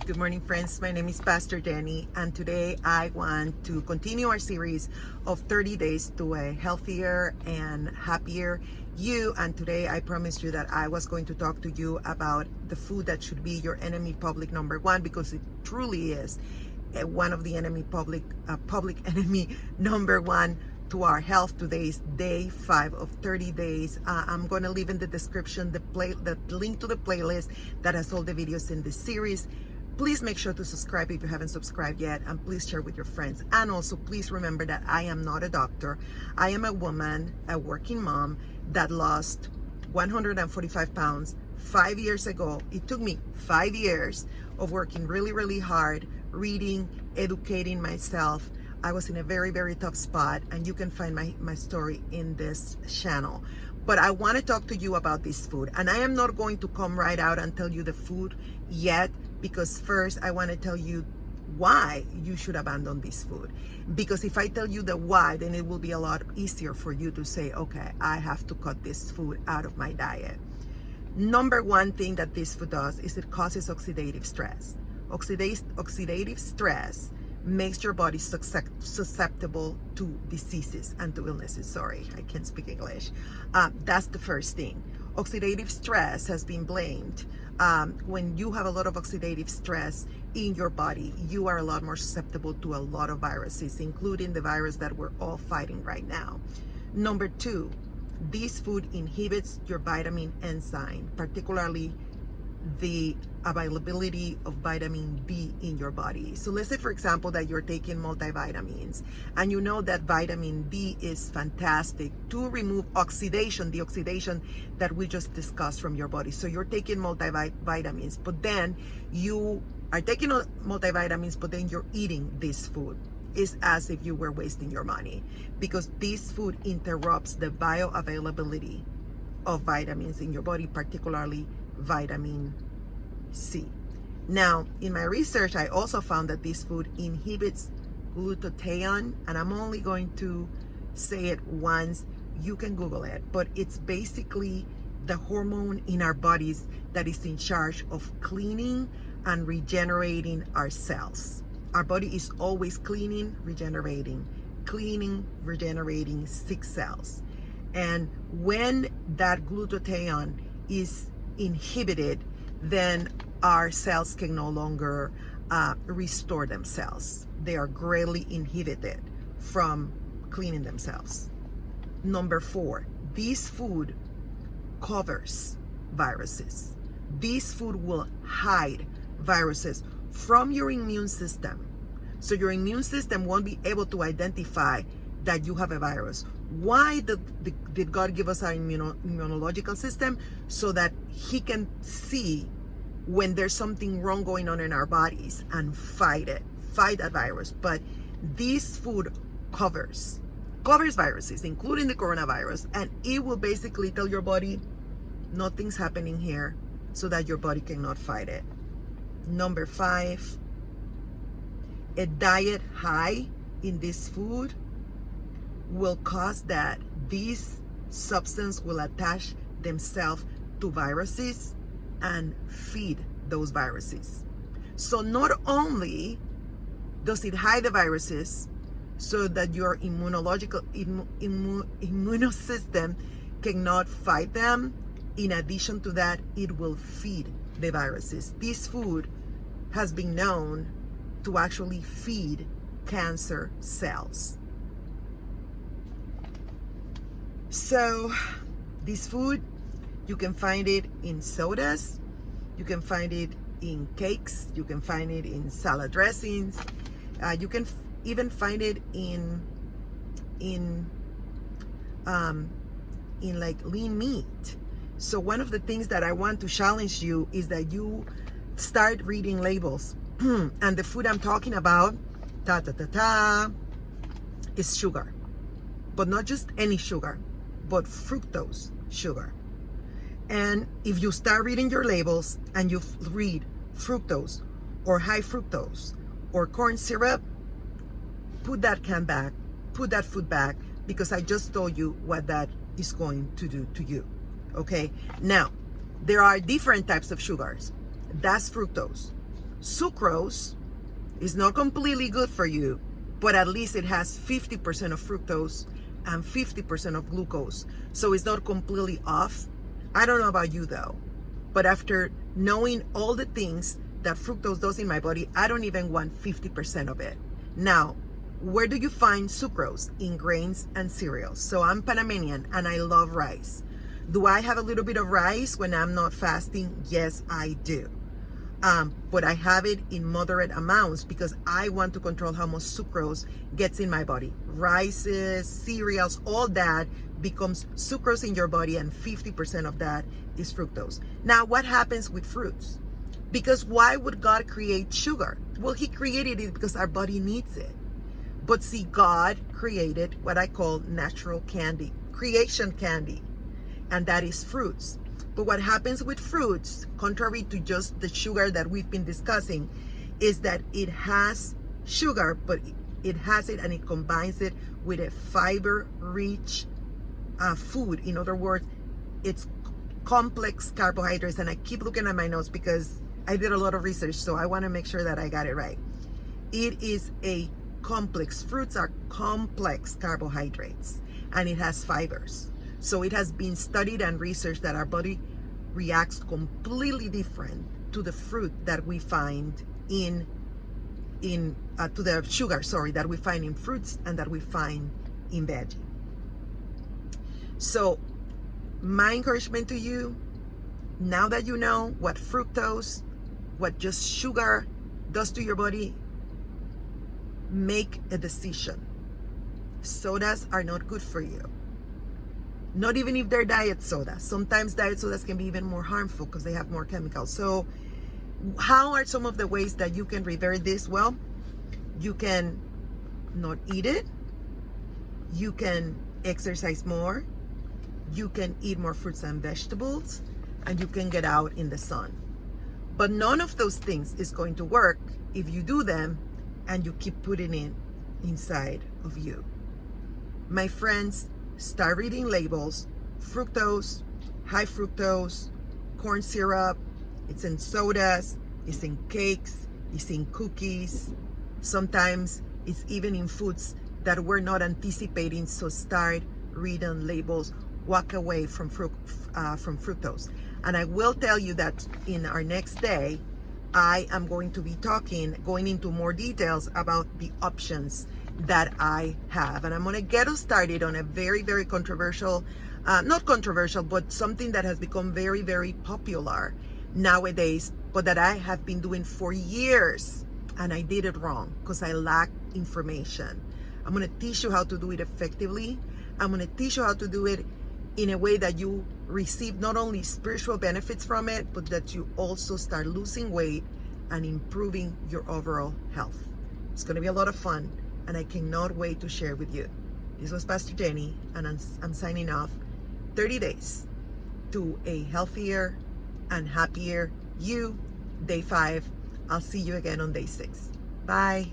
Good morning, friends. My name is Pastor Jenny, and today I want to continue our series of 30 days to a healthier and happier you. And today I promised you that I was going to talk to you about the food that should be your enemy public number one, because it truly is one of the enemy public enemy number one to our health. Today is day 5 of 30 days. I'm going to leave in the description the link to the playlist that has all the videos in this series. Please make sure to subscribe if you haven't subscribed yet, and please share with your friends. And also please remember that I am not a doctor. I am a woman, a working mom that lost 145 pounds 5 years ago. It took me 5 years of working really hard, reading, educating myself. I was in a very tough spot, and you can find my story in this channel. But I want to talk to you about this food, and I am not going to come right out and tell you the food yet, because first I want to tell you why you should abandon this food. Because if I tell you the why, then it will be a lot easier for you to say, okay, I have to cut this food out of my diet. Number one thing that this food does is it causes oxidative stress. Oxidative stress makes your body susceptible to diseases and to illnesses. Sorry, I can't speak English. That's the first thing. Oxidative stress has been blamed. When you have a lot of oxidative stress in your body, you are a lot more susceptible to a lot of viruses, including the virus that we're all fighting right now. Number 2, this food inhibits your vitamin enzyme, particularly the availability of vitamin D in your body. So let's say, for example, that you're taking multivitamins, and you know that vitamin D is fantastic to remove oxidation, the oxidation that we just discussed from your body. So you're taking multivitamins, but then you are taking multivitamins, but then you're eating this food. It's as if you were wasting your money, because this food interrupts the bioavailability of vitamins in your body, particularly vitamin C. Now, in my research, I also found that this food inhibits glutathione, and I'm only going to say it once. You can Google it, but it's basically the hormone in our bodies that is in charge of cleaning and regenerating our cells. Our body is always cleaning, regenerating sick cells. And when that glutathione is inhibited, then our cells can no longer restore themselves. They are greatly inhibited from cleaning themselves. Number 4, this food covers viruses. This food will hide viruses from your immune system. So your immune system won't be able to identify that you have a virus. Why did God give us our immunological system? So that He can see when there's something wrong going on in our bodies and fight that virus. But this food covers viruses, including the coronavirus, and it will basically tell your body nothing's happening here, so that your body cannot fight it. Number 5, a diet high in this food will cause that these substances will attach themselves to viruses and feed those viruses. So not only does it hide the viruses so that your immune system cannot fight them, in addition to that, it will feed the viruses. This food has been known to actually feed cancer cells. So this food, you can find it in sodas, you can find it in cakes, you can find it in salad dressings, you can even find it in like lean meat. So one of the things that I want to challenge you is that you start reading labels. And the food I'm talking about, is sugar, but not just any sugar, but fructose sugar. And if you start reading your labels and you read fructose or high fructose or corn syrup, put that can back, put that food back, because I just told you what that is going to do to you. Okay, now there are different types of sugars. That's fructose. Sucrose is not completely good for you, but at least it has 50% of fructose and 50% of glucose. So it's not completely off. I don't know about you though, but after knowing all the things that fructose does in my body, I don't even want 50% of it. Now, where do you find sucrose? In grains and cereals. So I'm Panamanian and I love rice. Do I have a little bit of rice when I'm not fasting? Yes, I do. But I have it in moderate amounts because I want to control how much sucrose gets in my body. Rices, cereals, all that becomes sucrose in your body, and 50% of that is fructose. Now, what happens with fruits? Because why would God create sugar? Well, he created it because our body needs it. But see, God created what I call natural candy, creation candy, and that is fruits. But what happens with fruits, contrary to just the sugar that we've been discussing, is that it has sugar, but it has it and it combines it with a fiber-rich food. In other words, it's complex carbohydrates. And I keep looking at my notes because I did a lot of research, so I want to make sure that I got it right. It is a complex. Fruits are complex carbohydrates, and it has fibers. So it has been studied and researched that our body reacts completely different to the fruit that we find to the sugar, that we find in fruits and that we find in veggie. So my encouragement to you, now that you know what fructose, what just sugar does to your body, make a decision. Sodas are not good for you. Not even if they're diet sodas. Sometimes diet sodas can be even more harmful because they have more chemicals. So how are some of the ways that you can revert this? Well, you can not eat it. You can exercise more. You can eat more fruits and vegetables. And you can get out in the sun. But none of those things is going to work if you do them and you keep putting it inside of you. My friends, start reading labels. Fructose, high fructose, corn syrup, it's in sodas, it's in cakes, it's in cookies. Sometimes it's even in foods that we're not anticipating. So start reading labels. Walk away from fructose. And I will tell you that in our next day, I am going to be going into more details about the options that I have. And I'm going to get us started on a very, very controversial, not controversial, but something that has become very, very popular nowadays, but that I have been doing for years. And I did it wrong because I lack information. I'm going to teach you how to do it effectively. I'm going to teach you how to do it in a way that you receive not only spiritual benefits from it, but that you also start losing weight and improving your overall health. It's going to be a lot of fun, and I cannot wait to share with you. This was Pastor Jenny, and I'm signing off. 30 days to a healthier and happier you. Day 5. I'll see you again on day 6. Bye.